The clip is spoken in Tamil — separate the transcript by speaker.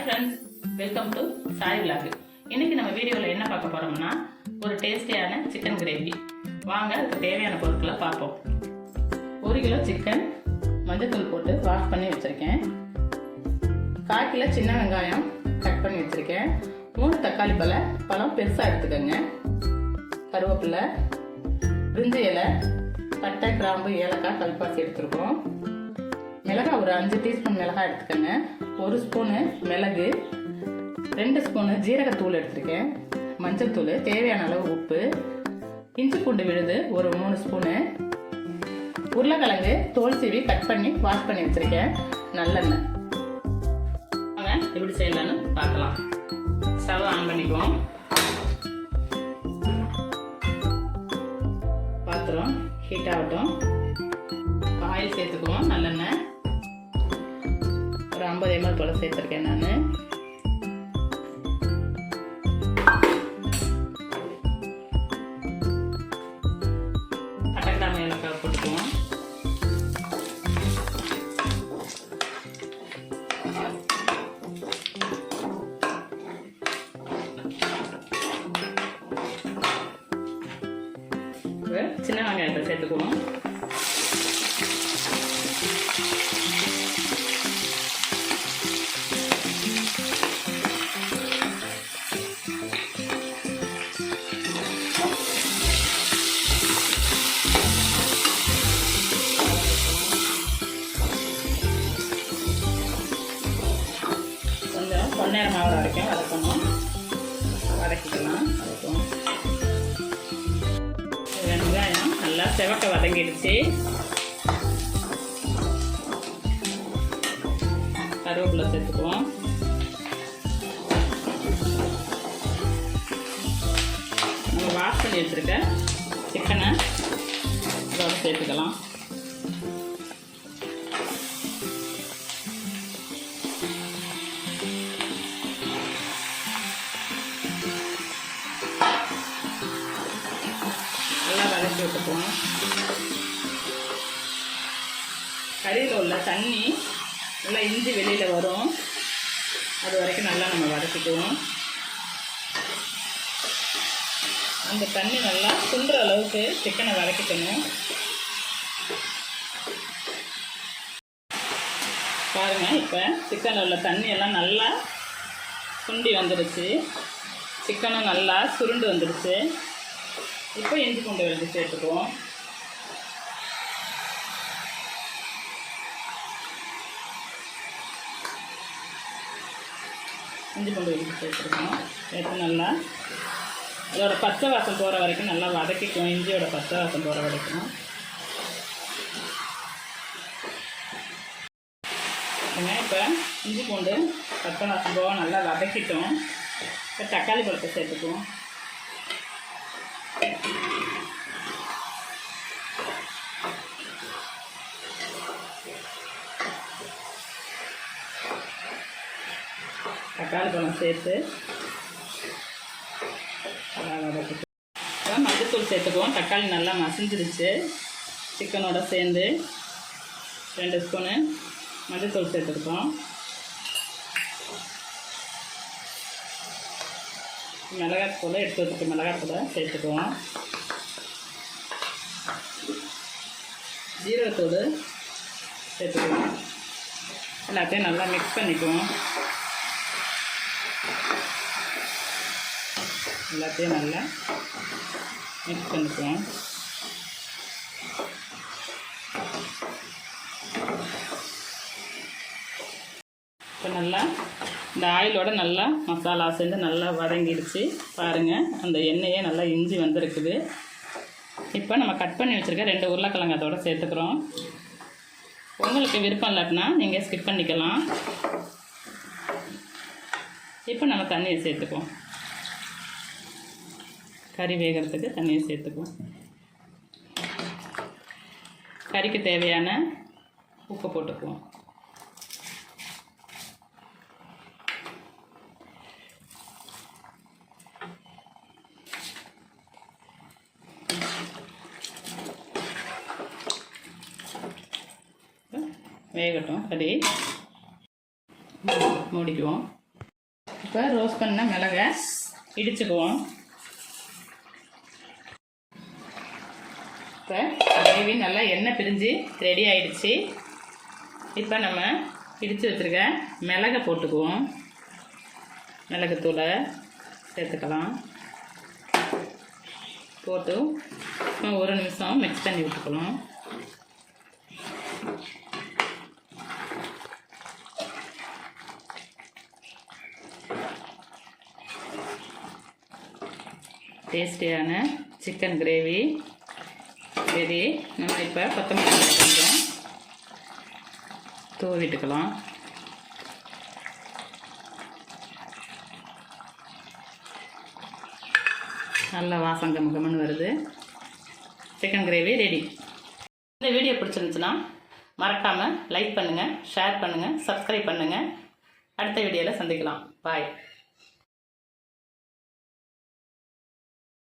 Speaker 1: Friends, welcome to Sai vlog. இன்னைக்கு நம்ம வீடியோவில் என்ன பார்க்க போறோம்னா ஒரு டேஸ்டியான சிக்கன் கிரேவி. வாங்க அதுக்கு தேவையான பொருட்களை பார்ப்போம். 1 கிலோ சிக்கன் மஞ்சத்தூள் போட்டு வாஷ் பண்ணி வச்சிருக்கேன். 1/4 கிலோ சின்ன வெங்காயம் கட் பண்ணி வச்சிருக்கேன். 3 தக்காளி பழம் பெருசாக எடுத்துக்கோங்க. கருவேப்பிலை, பிரிஞ்சி இலை, பட்டை, கிராம்பு, ஏலக்காய், கல்பாசி எடுத்துருக்கோம். மிளகாய் ஒரு 5 டீஸ்பூன் மிளகாய் எடுத்துக்கோங்க. 1 ஸ்பூனு மிளகு, 2 ஸ்பூனு ஜீரகத்தூள் எடுத்துருக்கேன். மஞ்சள் தூள், தேவையான அளவு உப்பு, இஞ்சி பூண்டு விழுது ஒரு 3 ஸ்பூனு, உருளைக்கிழங்கு தோல் சீவி கட் பண்ணி வாஷ் பண்ணி வச்சிருக்கேன். நல்லெண்ணெய். எப்படி செய்யலான்னு பார்க்கலாம். ஸ்டவ் ஆன் பண்ணிக்குவோம். பாத்திரம் ஹீட் ஆகட்டும். ஆயில் சேர்த்துக்குவோம். நல்லெண்ணெய் ஒரு 50 ml போல சேர்த்துருக்கேன் நான். பட்டை, ஏலக்காய் போட்டுக்குவோம். சின்ன வெங்காயத்தை சேர்த்துக்குவோம். கொஞ்சம் பொன்னேரம் ஆகிற வரைக்கும் வதக்கணும். வதக்கிக்கலாம். வெங்காயம் நல்லா செவக்க வதங்கிடுச்சு. கருவேப்பிலை சேர்த்துக்குவோம். நம்ம வாஷ் பண்ணி வச்சுருக்க சிக்கனை இதோட சேர்த்துக்கலாம். வதக்கி விட்டுக்குவோம். கறியில் உள்ள தண்ணி நல்லா இஞ்சி வெளியில் வரும். அது வரைக்கும் நல்லா நம்ம வதக்கிக்குவோம். அந்த தண்ணி நல்லா சுண்டுற அளவுக்கு சிக்கனை வதக்கிக்கணும். பாருங்கள், இப்போ சிக்கனில் உள்ள தண்ணி எல்லாம் நல்லா சுண்டி வந்துடுச்சு. சிக்கனும் நல்லா சுருண்டு வந்துடுச்சு. இப்போ இஞ்சி பூண்டு விழுது சேர்த்துக்குவோம். இஞ்சி பூண்டு விழுது சேர்த்துருக்கோம். சேர்த்து நல்லா அதோட பச்சை வாசம் போகிற வரைக்கும் நல்லா வதக்கிக்குவோம். இஞ்சியோட பச்சை வாசம் போகிற வரைக்கும். இப்போ இஞ்சி பூண்டு பச்சை வாசம் போக நல்லா வதக்கிட்டோம். இப்போ தக்காளி பழத்தை சேர்த்துக்குவோம். தக்காளி பழம் சேர்த்து மஞ்சத்தூள் சேர்த்துக்குவோம். தக்காளி நல்லா மசிஞ்சிருச்சு. சிக்கனோட சேர்ந்து 2 ஸ்பூனு மஞ்சத்தூள் சேர்த்துருக்கோம். மிளகாத்தூள் எடுத்து வச்சுட்டு மிளகாத்தூளை சேர்த்துக்குவோம். ஜீரகத்தூள் சேர்த்துக்குவோம். எல்லாத்தையும் நல்லா மிக்ஸ் பண்ணிக்குவோம். எல்லாத்தையும் நல்லா மிக்ஸ் பண்ணிக்குவோம். இப்போ நல்லா இந்த ஆயிலோட நல்லா மசாலா சேர்ந்து நல்லா வதங்கிடுச்சு. பாருங்கள், அந்த எண்ணெயே நல்லா இஞ்சி வந்திருக்குது. இப்போ நம்ம கட் பண்ணி வச்சுருக்க 2 உருளைக்கிழங்கு அதோட சேர்த்துக்கிறோம். உங்களுக்கு விருப்பம் இல்லாட்டினா நீங்கள் ஸ்கிப் பண்ணிக்கலாம். இப்போ நம்ம தண்ணியை சேர்த்துக்குவோம். கறி வேகிறதுக்கு தண்ணியை சேர்த்துக்குவோம். கறிக்கு தேவையான உப்பு போட்டுக்குவோம். வேகட்டும். கறி மூடிக்குவோம். இப்போ ரோஸ்ட் பண்ண மிளகை இடிச்சுக்குவோம். இப்போ கிரேவி நல்லா எண்ணெய் பிரிஞ்சு ரெடி ஆயிடுச்சு. இப்போ நம்ம இடித்து வச்சுருக்க மிளகை போட்டுக்குவோம். மிளகுத்தூளை சேர்த்துக்கலாம். போட்டு ஒரு நிமிஷம் மிக்ஸ் பண்ணி விட்டுக்கலாம். டேஸ்டியான சிக்கன் கிரேவி ரெடி. நம்ம இப்போ கொத்தமல்லி கொஞ்சம் தூவிட்டுக்கலாம். நல்ல வாசம் கமகமன்னு வருது. Chicken gravy ready. இந்த வீடியோ பிடிச்சிருந்துச்சுன்னா மறக்காமல் லைக் பண்ணுங்கள், ஷேர் பண்ணுங்கள், சப்ஸ்கிரைப் பண்ணுங்கள். அடுத்த வீடியோவில் சந்திக்கலாம். பாய்.